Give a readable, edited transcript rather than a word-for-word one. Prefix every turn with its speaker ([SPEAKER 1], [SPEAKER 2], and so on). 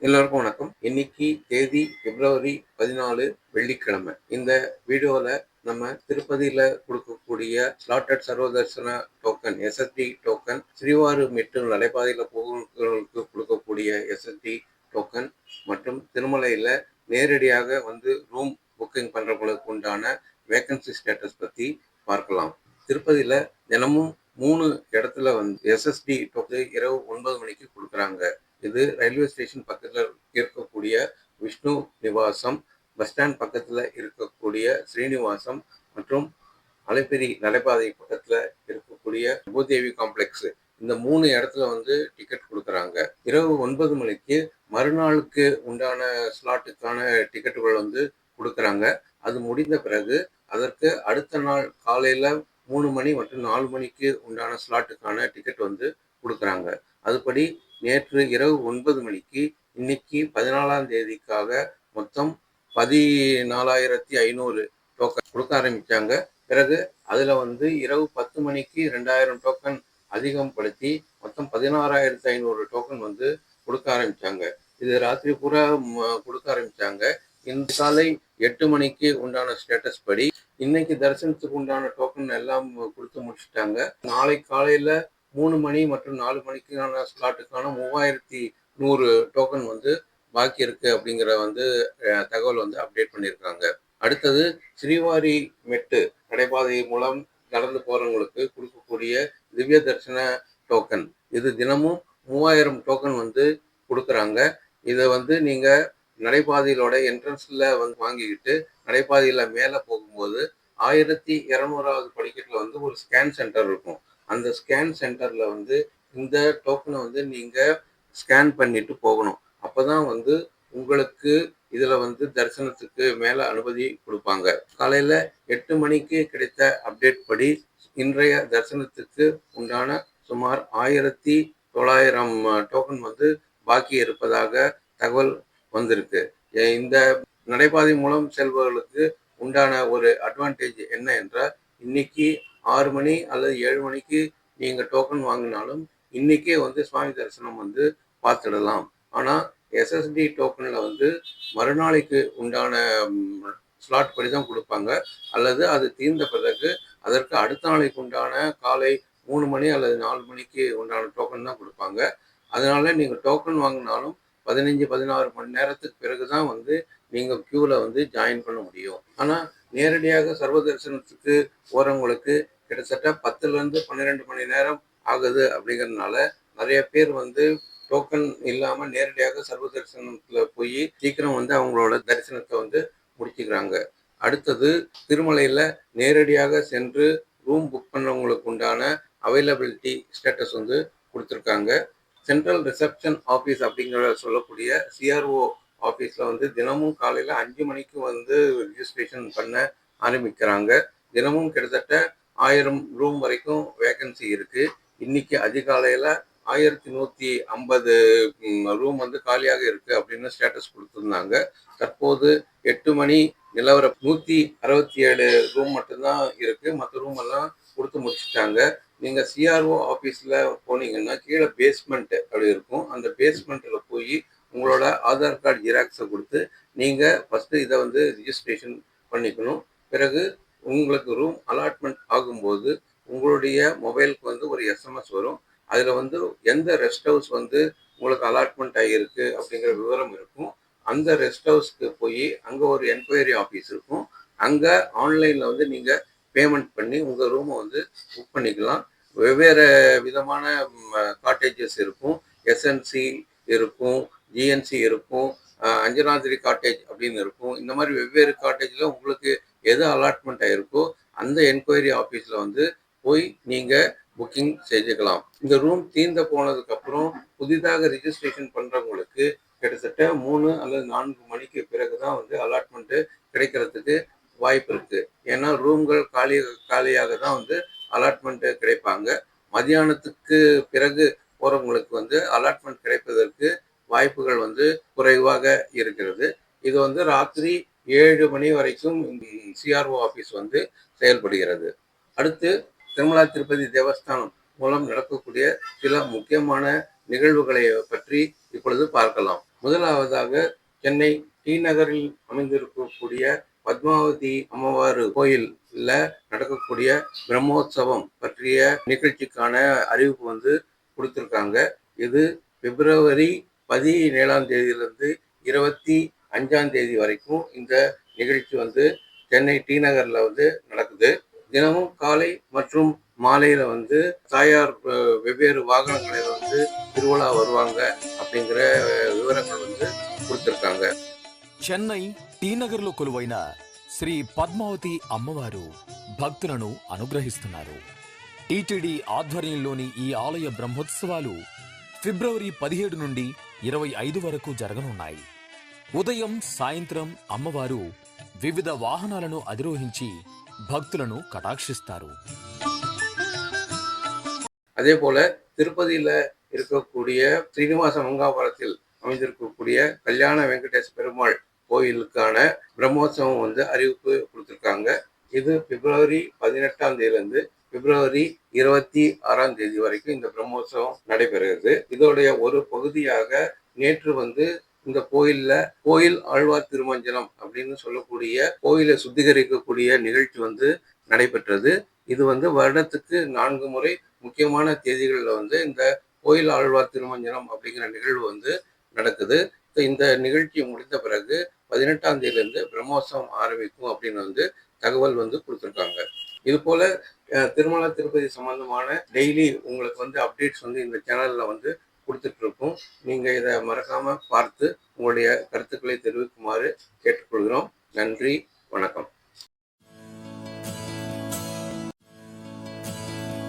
[SPEAKER 1] எல்லோருக்கும் வணக்கம். இன்னைக்கு தேதி February 14 வெள்ளிக்கிழமை. இந்த வீடியோல நம்ம திருப்பதியில கொடுக்கக்கூடிய slotted Sarvadarshan token SSD token, Srivarimettu நடைபாதையில போகிறவர்களுக்கு கொடுக்கக்கூடிய SSD டோக்கன் மற்றும் திருமலையில நேரடியாக வந்து ரூம் புக்கிங் பண்றவங்களுக்கு உண்டான வேகன்சி ஸ்டேட்டஸ் பத்தி பார்க்கலாம். திருப்பதியில தினமும் 3 இடத்துல வந்து SSD டோக்கன் இரவு 9 மணிக்கு கொடுக்குறாங்க. இது ரயில்வே ஸ்டேஷன் பக்கத்துல இருக்கக்கூடிய விஷ்ணு நிவாசம், பஸ் ஸ்டாண்ட் பக்கத்துல இருக்கக்கூடிய ஸ்ரீனிவாசம் மற்றும் அலைப்பிரி நடைபாதை பக்கத்துல இருக்கக்கூடிய பூதேவி காம்ப்ளெக்ஸ், இந்த 3 இடத்துல வந்து டிக்கெட் கொடுக்குறாங்க. இரவு 9 மணிக்கு மறுநாளுக்கு உண்டான ஸ்லாட்டுக்கான டிக்கெட்டுகள் வந்து கொடுக்குறாங்க. அது முடிந்த பிறகு அதற்கு அடுத்த நாள் காலையில 3 மணி மற்றும் 4 மணிக்கு உண்டான ஸ்லாட்டுக்கான டிக்கெட் வந்து கொடுக்குறாங்க. அதுபடி நேற்று இரவு 9 மணிக்கு இன்னைக்கு 14ஆம் தேதிக்காக மொத்தம் 14,500 டோக்கன் கொடுக்க ஆரம்பிச்சாங்க. பிறகு அதுல வந்து இரவு 10 மணிக்கு 2000 டோக்கன் அதிகம் படுத்தி மொத்தம் 16,500 டோக்கன் வந்து கொடுக்க ஆரம்பிச்சாங்க. இது ராத்திரி பூரா கொடுக்க ஆரம்பிச்சாங்க. இன்று காலை 8 மணிக்கு உண்டான ஸ்டேட்டஸ் படி இன்னைக்கு தரிசனத்துக்கு உண்டான டோக்கன் எல்லாம் கொடுத்து முடிச்சுட்டாங்க. நாளை காலையில 3 மணி மற்றும் 4 மணிக்கான ஸ்லாட்டுக்கான 3100 டோக்கன் வந்து பாக்கி இருக்கு அப்படிங்கிற வந்து தகவல் வந்து அப்டேட் பண்ணியிருக்காங்க. அடுத்தது ஸ்ரீவாரிமெட்டு நடைபாதை மூலம் நடந்து போறவங்களுக்கு கொடுக்கக்கூடிய திவ்ய தரிசன டோக்கன். இது தினமும் 3000 டோக்கன் வந்து கொடுக்குறாங்க. இதை வந்து நீங்க நடைபாதையிலோட என்ட்ரன்ஸ்ல வந்து வாங்கிக்கிட்டு நடைபாதையில மேல போகும்போது 1200வது படிக்கட்டுல வந்து ஒரு ஸ்கேன் சென்டர் இருக்கும். அந்த ஸ்கேன் சென்டர்ல வந்து இந்த டோக்கனை வந்து நீங்க ஸ்கேன் பண்ணிட்டு போகணும். அப்பதான் வந்து உங்களுக்கு இதுல வந்து தரிசனத்துக்கு மேல அனுமதி கொடுப்பாங்க. காலையில 8 மணிக்கு கிடைத்த அப்டேட் படி இன்றைய தரிசனத்துக்கு உண்டான சுமார் 1900 டோக்கன் வந்து பாக்கி இருப்பதாக தகவல் வந்திருக்கு. இந்த நடைபாதை மூலம் செல்பவர்களுக்கு உண்டான ஒரு அட்வான்டேஜ் என்ன என்றால், இன்னைக்கு 6 மணி அல்லது 7 மணிக்கு நீங்க டோக்கன் வாங்கினாலும் இன்னைக்கே வந்து சுவாமி தரிசனம் வந்து பார்த்துடலாம். ஆனா SSD டோக்கன்ல வந்து மறுநாளைக்கு உண்டான ஸ்லாட் படி தான் கொடுப்பாங்க. அல்லது அது தீர்ந்த பிறகு அதற்கு அடுத்த நாளைக்கு உண்டான காலை 3 மணி அல்லது 4 மணிக்கு உண்டான டோக்கன் தான் கொடுப்பாங்க. அதனால நீங்க டோக்கன் வாங்கினாலும் 15-16 மணி நேரத்துக்கு பிறகுதான் வந்து நீங்க கியூல வந்து ஜாயின் பண்ண முடியும். ஆனா நேரடியாக சர்வ தரிசனத்துக்கு போறவங்களுக்கு கிட்டத்தட்ட 10லிருந்து 12 மணி நேரம் ஆகுது. அப்படிங்கிறதுனால நிறைய பேர் வந்து டோக்கன் இல்லாம நேரடியாக சர்வ தரிசனத்துல போய் சீக்கிரம் வந்து அவங்களோட தரிசனத்தை வந்து முடிச்சுக்கிறாங்க. அடுத்தது திருமலையில நேரடியாக சென்று ரூம் புக் பண்ணவங்களுக்கு உண்டான அவைலபிலிட்டி ஸ்டேட்டஸ் வந்து கொடுத்துருக்காங்க. சென்ட்ரல் ரிசப்ஷன் ஆஃபீஸ் அப்படிங்கிற சொல்லக்கூடிய CRO ஆஃபீஸ்ல வந்து தினமும் காலையில 5 மணிக்கு வந்து ரிஜிஸ்ட்ரேஷன் பண்ண ஆரம்பிக்கிறாங்க. தினமும் கிட்டத்தட்ட 1000 ரூம் வரைக்கும் வேகன்சி இருக்கு. இன்னைக்கு அதிகாலையில 1150 ரூம் வந்து காலியாக இருக்கு அப்படின்னு ஸ்டேட்டஸ் கொடுத்துருந்தாங்க. தற்போது 8 மணி நிலவர 167 ரூம் மட்டும்தான் இருக்கு. மற்ற ரூம் எல்லாம் கொடுத்து முடிச்சுட்டாங்க. நீங்க CRO ஆஃபீஸ்ல போனீங்கன்னா கீழே பேஸ்மெண்ட் அப்படி இருக்கும். அந்த பேஸ்மெண்ட்ல போய் உங்களோட ஆதார் கார்டு ஜெராக்ஸை கொடுத்து நீங்க ஃபர்ஸ்ட் இதை வந்து ரிஜிஸ்ட்ரேஷன் பண்ணிக்கணும். பிறகு உங்களுக்கு ரூம் அலாட்மெண்ட் ஆகும்போது உங்களுடைய மொபைலுக்கு வந்து ஒரு SMS வரும். அதுல வந்து எந்த ரெஸ்ட் ஹவுஸ் வந்து உங்களுக்கு அலாட்மெண்ட் ஆகியிருக்கு அப்படிங்கிற விவரம் இருக்கும். அந்த ரெஸ்ட் ஹவுஸ்க்கு போய் அங்க ஒரு என்கொயரி ஆஃபீஸ் இருக்கும். அங்க ஆன்லைன்ல வந்து நீங்க பேமெண்ட் பண்ணி உங்க ரூமை வந்து புக் பண்ணிக்கலாம். வெவ்வேறு விதமான காட்டேஜஸ் இருக்கும். SNC இருக்கும், GNC இருக்கும், அஞ்சனாதிரி காட்டேஜ் அப்படின்னு இருக்கும். இந்த மாதிரி வெவ்வேறு காட்டேஜ்ல உங்களுக்கு எது அலாட்மெண்ட் ஆயிருக்கோ அந்த என்கொயரி ஆஃபீஸ்ல வந்து போய் நீங்க புக்கிங் செஞ்சுக்கலாம். இந்த ரூம் தீர்ந்த போனதுக்கு அப்புறம் புதிதாக ரிஜிஸ்ட்ரேஷன் பண்றவங்களுக்கு கிட்டத்தட்ட 3 அல்லது 4 மணிக்கு பிறகுதான் வந்து அலாட்மெண்ட் கிடைக்கிறதுக்கு வாய்ப்பு இருக்கு. ஏன்னா ரூம்கள் காலியாக தான் வந்து அலாட்மெண்ட் கிடைப்பாங்க. மதியானத்துக்கு பிறகு போறவங்களுக்கு வந்து அலாட்மெண்ட் கிடைப்பதற்கு வாய்ப்புகள் வந்து குறைவாக இருக்கிறது. இது வந்து ராத்திரி 7 மணி வரைக்கும் CRO ஆஃபீஸ் வந்து செயல்படுகிறது. அடுத்து திருமலா திருப்பதி தேவஸ்தானம் மூலம் நடக்கக்கூடிய சில முக்கியமான நிகழ்வுகளை பற்றி இப்பொழுது பார்க்கலாம். முதலாவதாக சென்னை டி நகரில் அமைந்திருக்கக்கூடிய பத்மாவதி அம்மவாறு கோயில்ல நடக்கக்கூடிய பிரம்மோற்சவம் பற்றிய நிகழ்ச்சிக்கான அறிவிப்பு வந்து கொடுத்திருக்காங்க. இது பிப்ரவரி 17ஆம் தேதியிலிருந்து 25ஆம் தேதி வரைக்கும் இந்த நிகழ்ச்சி வந்து சென்னை டி நகர்ல வந்து நடக்குது. தினமும் காலை மற்றும் மாலையில வந்து தாயார் வெவ்வேறு வாகனங்களில் வந்து திருவிழா வருவாங்க அப்படிங்கிற వివరங்கள் வந்து கொடுத்திருக்காங்க.
[SPEAKER 2] చెన్నై టీ నగర్లో కొలువైన శ్రీ పద్మావతి అమ్మవారు భక్తులను అనుగ్రహిస్తున్నారు. టీటీడీ ఆధ్వర్యంలోని ఈ ఆలయ బ్రహ్మోత్సవాలు ఫిబ్రవరి 17 నుండి 25 వరకు జరగనున్నాయి. ఉదయం సాయంత్రం అమ్మవారు వివిధ వాహనాలను అధిరోహించి భక్తులను కటాక్షిస్తారు.
[SPEAKER 1] அதே போல திருப்பதியில இருக்கக்கூடிய ஸ்ரீனிவாச மங்காபுரத்தில் அமைந்திருக்கக்கூடிய கல்யாண வெங்கடேஷ் பெருமாள் கோயிலுக்கான பிரம்மோற்சவம் வந்து அறிவிப்பு கொடுத்திருக்காங்க. இது பிப்ரவரி 18ஆம் தேதியிலிருந்து பிப்ரவரி 26ஆம் தேதி வரைக்கும் இந்த பிரம்மோற்சவம் நடைபெறுகிறது. இதோடைய ஒரு பகுதியாக நேற்று வந்து இந்த கோயில் ஆழ்வார் திருமஞ்சனம் அப்படின்னு சொல்லக்கூடிய கோயிலை சுத்திகரிக்கக்கூடிய நிகழ்ச்சி வந்து நடைபெற்றது. இது வந்து வருடத்துக்கு 4 முறை முக்கியமான தேதிகளில் வந்து இந்த கோயில் ஆழ்வார் திருமஞ்சனம் அப்படிங்கிற நிகழ்வு வந்து நடக்குது. இந்த நிகழ்ச்சி முடிந்த பிறகு 18ஆம் தேதியிலிருந்து பிரம்மோற்சவம் ஆரம்பிக்கும் அப்படின்னு வந்து தகவல் வந்து கொடுத்துருக்காங்க. இது போல திருமல திருப்பதி சம்பந்தமான டெய்லி உங்களுக்கு வந்து அப்டேட்ஸ் வந்து இந்த சேனல்ல வந்து கொடுத்துட்டு இருக்கோம். நீங்க இதை மறக்காம பார்த்து உங்களுடைய கருத்துக்களை தெரிவிக்குமாறு கேட்டுக்கொள்கிறோம். நன்றி, வணக்கம்.